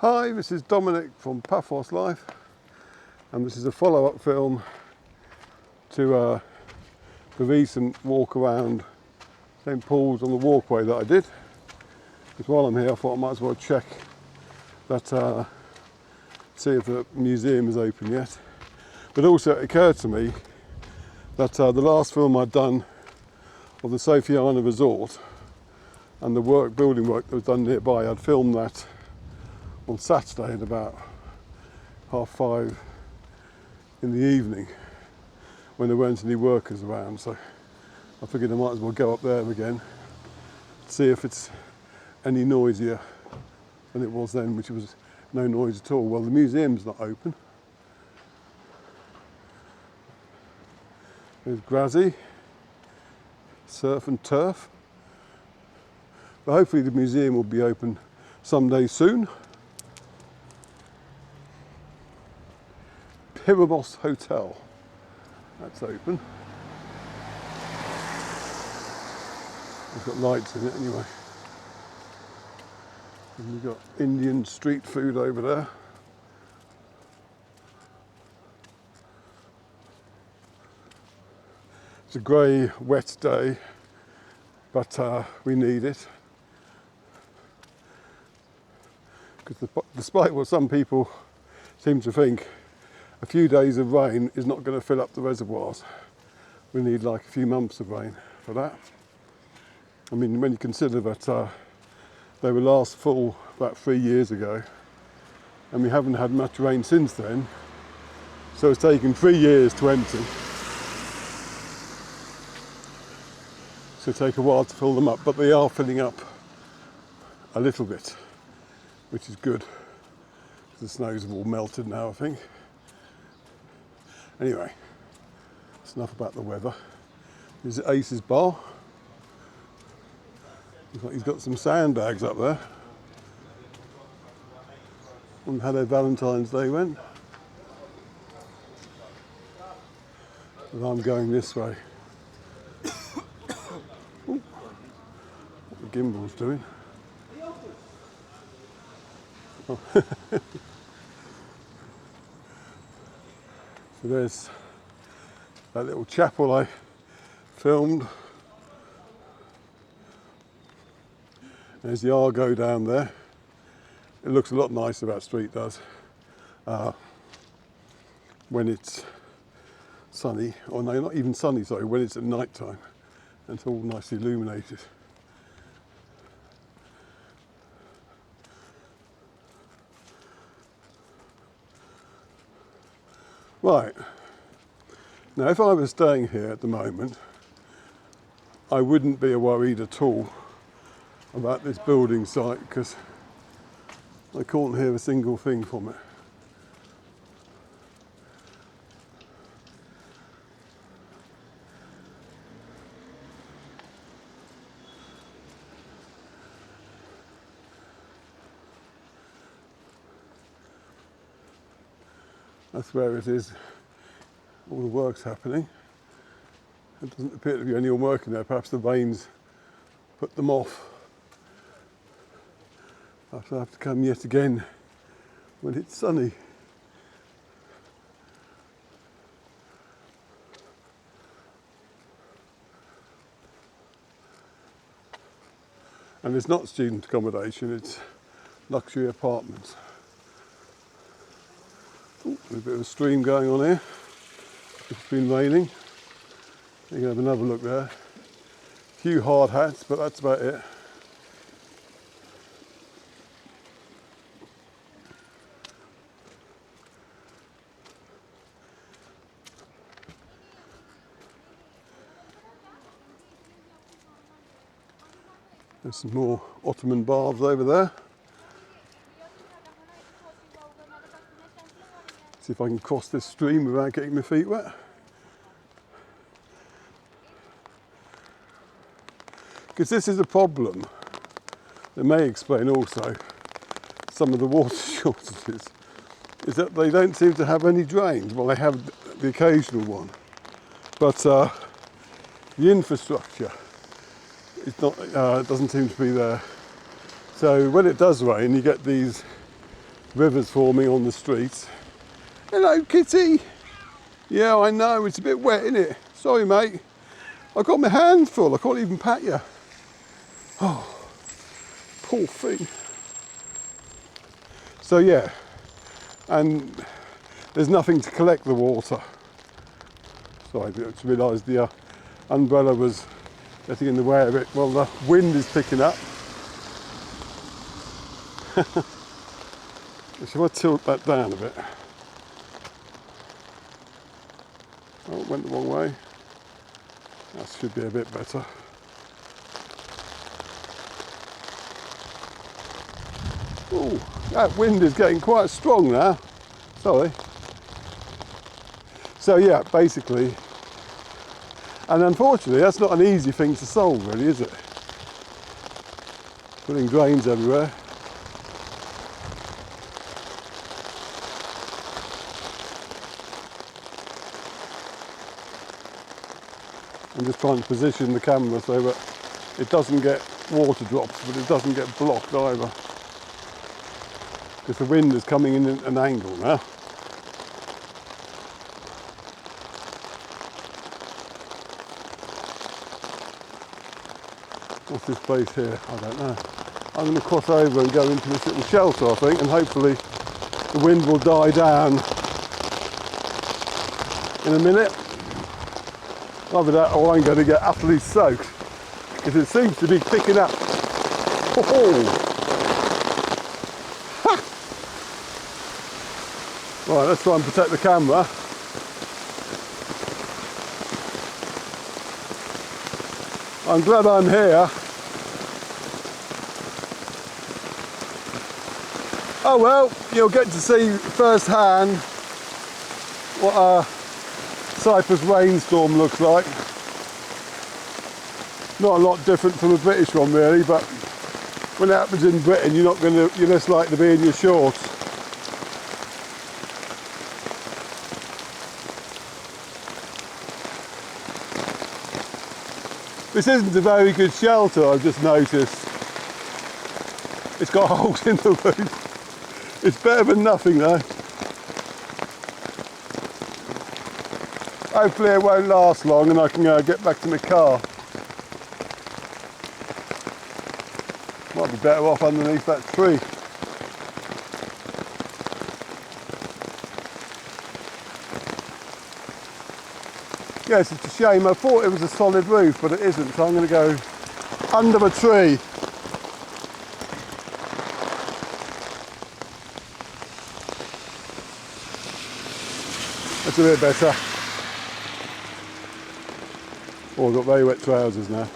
Hi, this is Dominic from Paphos Life, and this is a follow-up film to the recent walk around St Paul's on the walkway that I did. Because while I'm here, I thought I might as well check that, see if the museum is open yet. But also it occurred to me that the last film I'd done of the Sofianna resort and the building work that was done nearby, I'd filmed that on Saturday at about 5:30 in the evening when there weren't any workers around, so I figured I might as well go up there again, see if it's any noisier than it was then, which was no noise at all. Well, the museum's not open. There's Grazzi, surf and turf. But hopefully the museum will be open someday soon. Pyramos Hotel, that's open. It's got lights in it anyway. And we've got Indian street food over there. It's a grey, wet day, but we need it. Because despite what some people seem to think, a few days of rain is not going to fill up the reservoirs. We need like a few months of rain for that. I mean, when you consider that they were last full about 3 years ago, and we haven't had much rain since then, so it's taken 3 years to empty. So it'll take a while to fill them up, but they are filling up a little bit, which is good. The snows have all melted now, I think. Anyway, that's enough about the weather. This is Ace's bar. Looks like he's got some sandbags up there. And how their Valentine's Day went. And I'm going this way. Ooh, what the gimbal's doing. Oh. So there's that little chapel I filmed. There's the Argo down there. It looks a lot nicer, that street does, when it's sunny, or no, not even sunny, sorry, when it's at night time. And it's all nicely illuminated. Right, now if I was staying here at the moment, I wouldn't be worried at all about this building site because I can't hear a single thing from it. That's where it is, all the work's happening. It doesn't appear to be anyone working there, perhaps the rain's put them off. I have to come yet again when it's sunny. And it's not student accommodation, it's luxury apartments. Ooh, there's a bit of a stream going on here. It's been raining. You can have another look there. A few hard hats, but that's about it. There's some more Ottoman baths over there. See if I can cross this stream without getting my feet wet. Because this is a problem that may explain also some of the water shortages, is that they don't seem to have any drains. Well, they have the occasional one, but the infrastructure is not, doesn't seem to be there. So when it does rain, you get these rivers forming on the streets. Hello, kitty. Yeah, I know, it's a bit wet, isn't it? Sorry, mate. I've got my hands full, I can't even pat you. Oh, poor thing. So yeah, and there's nothing to collect the water. Sorry, I just realised the umbrella was getting in the way of it. Well, the wind is picking up. Shall I tilt that down a bit? Oh, it went the wrong way. That should be a bit better. Oh, that wind is getting quite strong now. Sorry. So yeah, basically, and unfortunately that's not an easy thing to solve really, is it? Putting drains everywhere. I'm just trying to position the camera so that it doesn't get water drops, but it doesn't get blocked either. Because the wind is coming in at an angle now. What's this place here? I don't know. I'm going to cross over and go into this little shelter, I think, and hopefully the wind will die down in a minute. Either that or I'm going to get utterly soaked, because it seems to be picking up. Oh. Right, let's try and protect the camera. I'm glad I'm here. Oh well, you'll get to see firsthand what a Cyprus rainstorm looks like. Not a lot different from a British one really, but when it happens in Britain you're just like to be in your shorts. This isn't a very good shelter, I've just noticed. It's got holes in the roof. It's better than nothing though. Hopefully it won't last long and I can get back to my car. Might be better off underneath that tree. Yes, it's a shame. I thought it was a solid roof, but it isn't, so I'm going to go under the tree. That's a bit better. Oh, I've got very wet trousers now.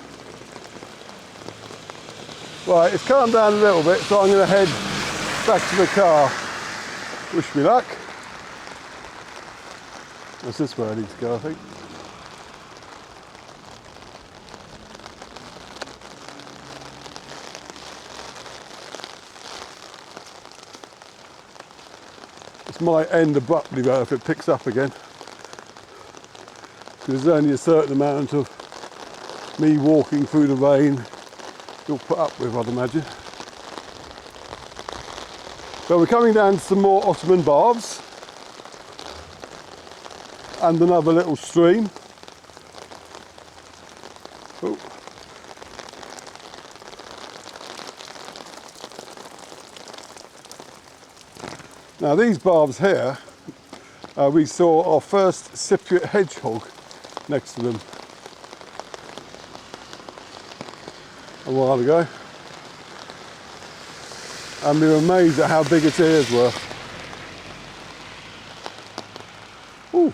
Right, it's calmed down a little bit, so I'm going to head back to the car. Wish me luck. That's this way I need to go, I think. This might end abruptly though if it picks up again. There's only a certain amount of me walking through the rain you'll put up with, I'd imagine. So we're coming down to some more Ottoman Baths and another little stream. Oh. Now these baths here, we saw our first Cypriot hedgehog next to them a while ago, and we were amazed at how big its ears were. Ooh.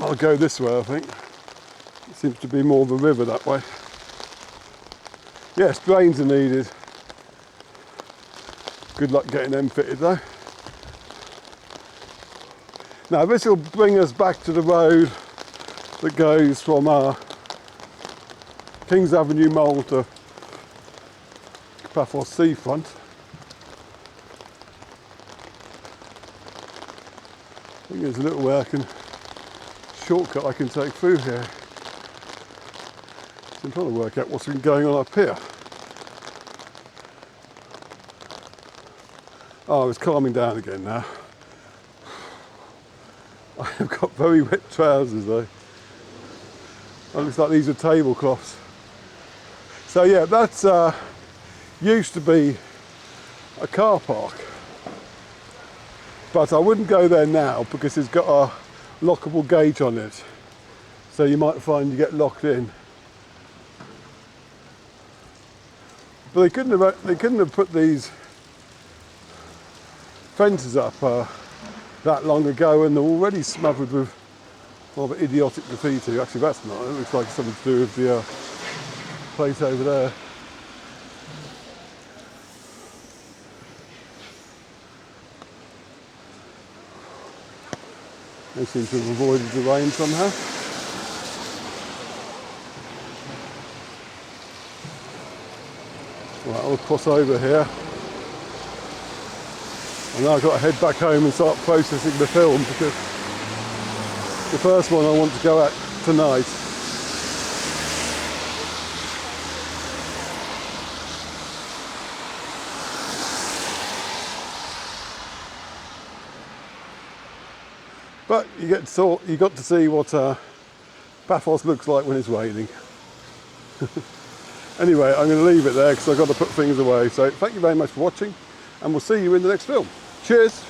I'll go this way, I think. It seems to be more of a river that way. Yes, drains are needed. Good luck getting them fitted though. Now this will bring us back to the road that goes from Kings Avenue Mall to Paphos seafront. I think there's a little way shortcut I can take through here. So I'm trying to work out what's been going on up here. Oh, it's calming down again now. I've got very wet trousers though. It looks like these are tablecloths. So yeah, that's used to be a car park. But I wouldn't go there now because it's got a lockable gate on it. So you might find you get locked in. But they couldn't have put these fences up that long ago, and they're already smothered with rather idiotic graffiti. Actually, that's not. It looks like something to do with the place over there. They seem to have avoided the rain somehow. Right, I'll cross over here. And now I've got to head back home and start processing the film, because the first one I want to go at tonight. But you got to see what Paphos looks like when it's raining. Anyway, I'm going to leave it there because I've got to put things away. So thank you very much for watching, and we'll see you in the next film. Cheers!